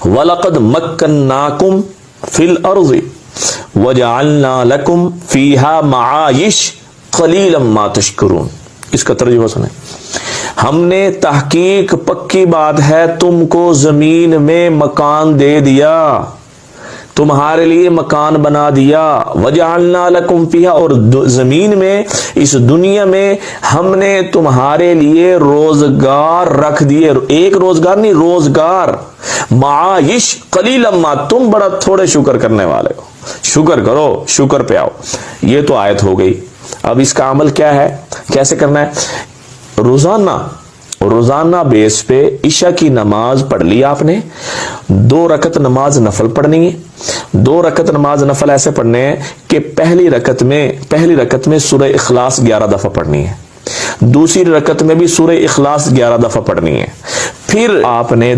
وَلَقَدْ مَكَّنَّاكُمْ فِي الْأَرْضِ وَجَعَلْنَا لَكُمْ فِيهَا مَعَائِشَ قَلِيلًا مَا تَشْكُرُونَ. اس کا ترجمہ سنیں. ہم نے تحقیق پکی بات ہے تم کو زمین میں مکان دے دیا، تمہارے لیے مکان بنا دیا. وَجَعَلْنَا لَكُمْ فِيهَا، اور زمین میں اس دنیا میں ہم نے تمہارے لیے روزگار رکھ دیے. ایک روزگار نہیں، روزگار. معائش قلیلا ما، تم بڑا تھوڑے شکر کرنے والے ہو. شکر کرو، شکر پہ آؤ. یہ تو آیت ہو گئی. اب اس کا عمل کیا ہے، کیسے کرنا ہے؟ روزانہ بیس پہ عشاء کی نماز پڑھ لی آپ نے، 2 رکعت نماز نفل پڑھنی ہے. 2 رکعت نماز نفل ایسے پڑھنے ہیں کہ پہلی رکعت میں سورہ اخلاص 11 دفعہ پڑھنی ہے، دوسری رکعت میں بھی سورہ اخلاص 11 دفعہ پڑھنی ہے. پھر آپ نے